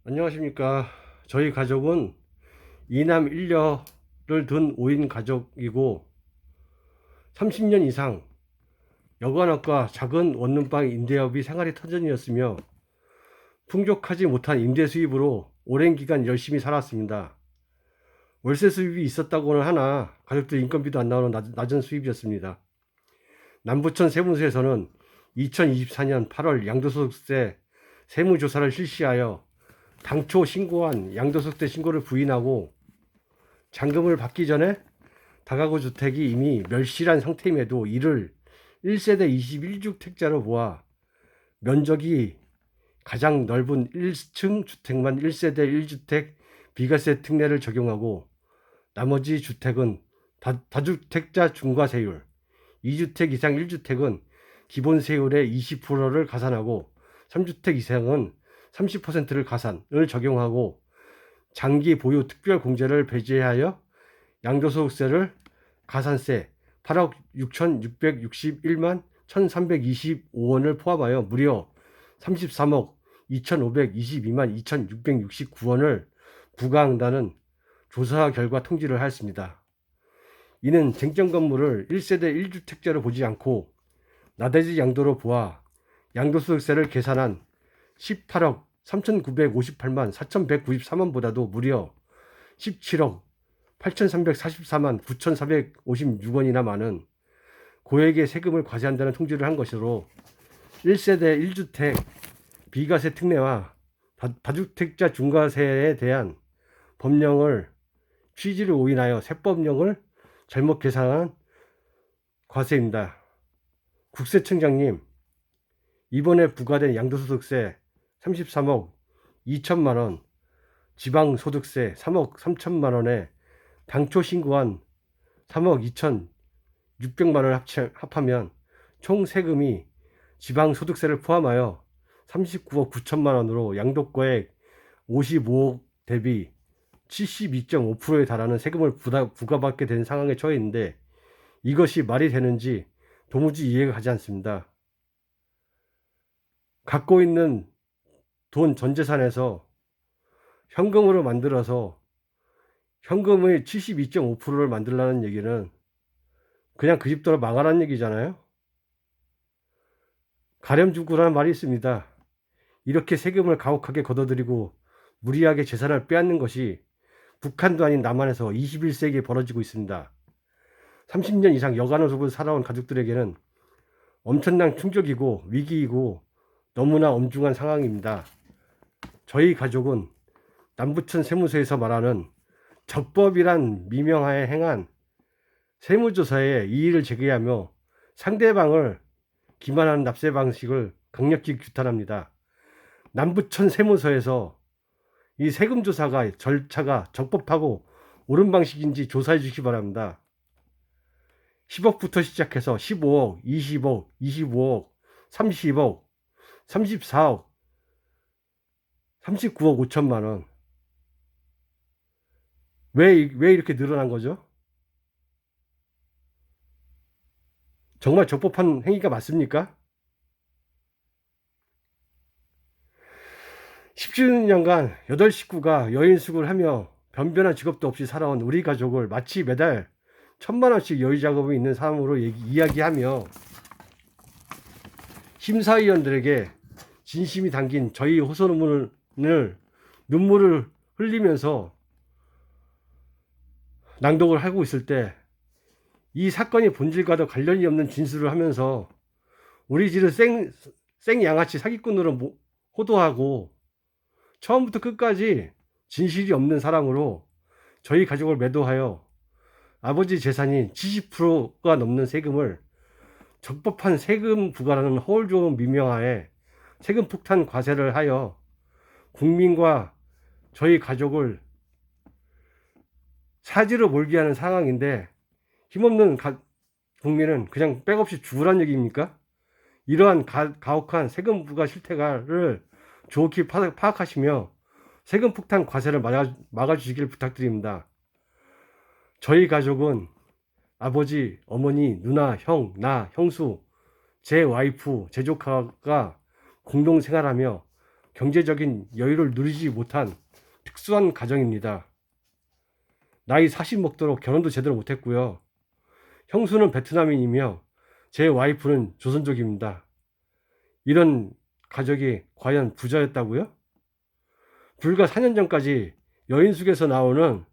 안녕하십니까. 저희 가족은 이남 일녀를 둔 5인 가족이고 30년 이상 여관업과 작은 원룸방 임대업이 생활의 터전이었으며 풍족하지 못한 임대 수입으로 오랜 기간 열심히 살았습니다. 월세 수입이 있었다고는 하나 가족들 인건비도 안 나오는 낮은 수입이었습니다. 남부천 세무서에서는 2024년 8월 양도소득세 세무조사를 실시하여 당초 신고한 양도소득세 신고를 부인하고 잔금을 받기 전에 다가구 주택이 이미 멸실한 상태임에도 이를 1세대 21주택자로 보아 면적이 가장 넓은 1층 주택만 1세대 1주택 비과세 특례를 적용하고 나머지 주택은 다주택자 중과세율, 2주택 이상 1주택은 기본세율의 20%를 가산하고 3주택 이상은 30%를 가산을 적용하고 장기 보유 특별공제를 배제하여 양도소득세를 가산세 8억 6,661만 1,325원을 포함하여 무려 33억 2,522만 2,669원을 부과한다는 조사 결과 통지를 하였습니다. 이는 쟁점 건물을 1세대 1주택자로 보지 않고 나대지 양도로 보아 양도소득세를 계산한 18억 3,958만 4,193원보다도 무려 17억 8,344만 9,456원이나 많은 고액의 세금을 과세한다는 통지를 한 것으로 1세대 1주택 비과세 특례와 다주택자 중과세에 대한 법령을 취지를 오인하여 세법령을 잘못 계산한 과세입니다. 국세청장님, 이번에 부과된 양도소득세 33억 2천만 원, 지방소득세 3억 3천만 원에 당초 신고한 3억 2,600만 원을 합하면 총 세금이 지방소득세를 포함하여 39억 9천만 원으로 양도가액 55억 대비 72.5%에 달하는 세금을 부과받게 된 상황에 처해 있는데 이것이 말이 되는지 도무지 이해가 가지 않습니다. 갖고 있는 돈 전 재산에서 현금으로 만들어서 현금의 72.5%를 만들라는 얘기는 그냥 그 집도로 망하라는 얘기잖아요. 가렴주구라는 말이 있습니다. 이렇게 세금을 가혹하게 걷어들이고 무리하게 재산을 빼앗는 것이 북한도 아닌 남한에서 21세기에 벌어지고 있습니다. 30년 이상 여간호속을 살아온 가족들에게는 엄청난 충격이고 위기이고 너무나 엄중한 상황입니다. 저희 가족은 남부천 세무서에서 말하는 적법이란 미명하에 행한 세무조사에 이의를 제기하며 상대방을 기만하는 납세 방식을 강력히 규탄합니다. 남부천 세무서에서 이 세금조사가 절차가 적법하고 옳은 방식인지 조사해 주시기 바랍니다. 10억부터 시작해서 15억, 20억, 25억, 30억, 34억, 39억 5천만 원. 왜 이렇게 늘어난 거죠? 정말 적법한 행위가 맞습니까? 10주년간 8식구가 여인숙을 하며 변변한 직업도 없이 살아온 우리 가족을 마치 매달 1,000만 원씩 여유 자금이 있는 사람으로 이야기하며 심사위원들에게 진심이 담긴 저희 호소문을 눈물을 흘리면서 낭독을 하고 있을 때 이 사건의 본질과도 관련이 없는 진술을 하면서 우리 집을 생양아치 사기꾼으로 호도하고 처음부터 끝까지 진실이 없는 사람으로 저희 가족을 매도하여 아버지 재산이 70%가 넘는 세금을 적법한 세금 부과라는 허울 좋은 미명하에 세금 폭탄 과세를 하여 국민과 저희 가족을 사지로 몰게 하는 상황인데 힘없는 국민은 그냥 백없이 죽으란 얘기입니까? 이러한 가혹한 세금 부과 실태를 좋게 파악하시며 세금 폭탄 과세를 막아주시길 부탁드립니다. 저희 가족은 아버지, 어머니, 누나, 형, 나, 형수, 제 와이프, 제 조카가 공동 생활하며 경제적인 여유를 누리지 못한 특수한 가정입니다. 나이 40 먹도록 결혼도 제대로 못했고요. 형수는 베트남인이며 제 와이프는 조선족입니다. 이런 가족이 과연 부자였다고요? 불과 4년 전까지 여인숙에서 나오는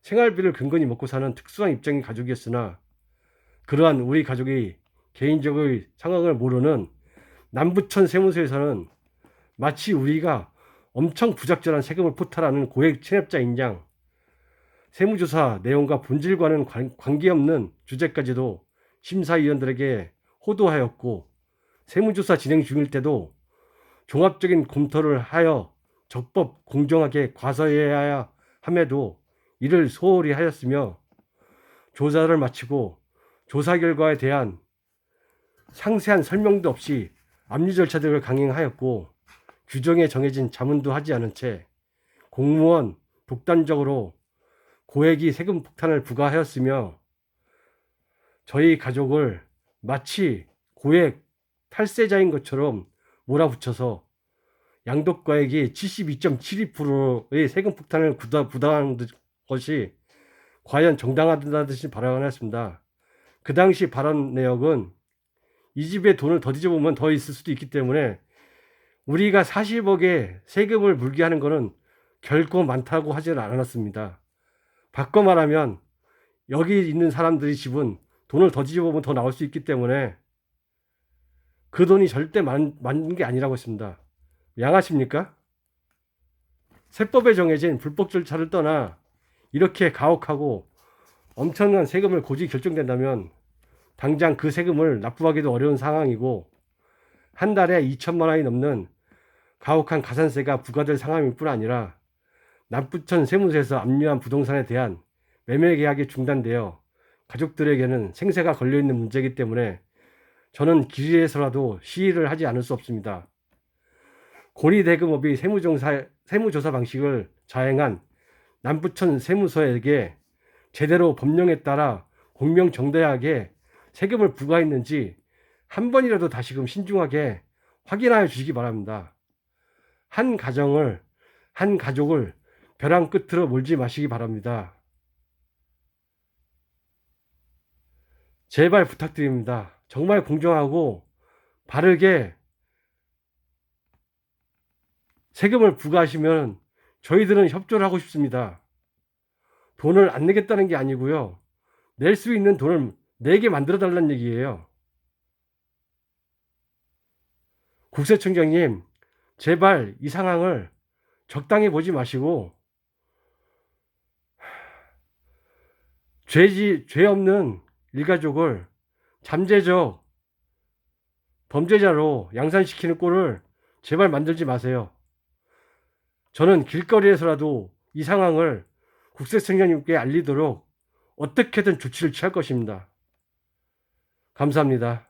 생활비를 근근히 먹고 사는 특수한 입장의 가족이었으나 그러한 우리 가족의 개인적인 상황을 모르는 남부천 세무서에서는 마치 우리가 엄청 부적절한 세금을 포탈하는 고액 체납자인 양 세무조사 내용과 본질과는 관계없는 주제까지도 심사위원들에게 호도하였고 세무조사 진행 중일 때도 종합적인 검토를 하여 적법 공정하게 과서해야 함에도 이를 소홀히 하였으며 조사를 마치고 조사 결과에 대한 상세한 설명도 없이 압류 절차들을 강행하였고 규정에 정해진 자문도 하지 않은 채 공무원 독단적으로 고액의 세금 폭탄을 부과하였으며 저희 가족을 마치 고액 탈세자인 것처럼 몰아붙여서 양도가액이 72.72%의 세금 폭탄을 부담하는 것이 과연 정당하다는 듯이 발언하였습니다. 그 당시 발언 내역은 이 집에 돈을 더 뒤져보면 더 있을 수도 있기 때문에 우리가 40억의 세금을 물게 하는 것은 결코 많다고 하지는 않았습니다. 바꿔 말하면 여기 있는 사람들의 집은 돈을 더 뒤져보면 더 나올 수 있기 때문에 그 돈이 절대 많은 게 아니라고 했습니다. 양아십니까? 세법에 정해진 불법 절차를 떠나 이렇게 가혹하고 엄청난 세금을 고지 결정된다면 당장 그 세금을 납부하기도 어려운 상황이고 한 달에 2천만 원이 넘는 가혹한 가산세가 부과될 상황일 뿐 아니라 남부천 세무서에서 압류한 부동산에 대한 매매 계약이 중단되어 가족들에게는 생사가 걸려있는 문제이기 때문에 저는 기회에서라도 시위를 하지 않을 수 없습니다. 고리대금업의 세무조사 방식을 자행한 남부천 세무서에게 제대로 법령에 따라 공명정대하게 세금을 부과했는지 한 번이라도 다시금 신중하게 확인하여 주시기 바랍니다. 한 가족을 벼랑 끝으로 몰지 마시기 바랍니다. 제발 부탁드립니다. 정말 공정하고 바르게 세금을 부과하시면 저희들은 협조를 하고 싶습니다. 돈을 안 내겠다는 게 아니고요. 낼 수 있는 돈을 내게 만들어 달라는 얘기예요. 국세청장님, 제발 이 상황을 적당히 보지 마시고 죄 없는 일가족을 잠재적 범죄자로 양산시키는 꼴을 제발 만들지 마세요. 저는 길거리에서라도 이 상황을 국세청장님께 알리도록 어떻게든 조치를 취할 것입니다. 감사합니다.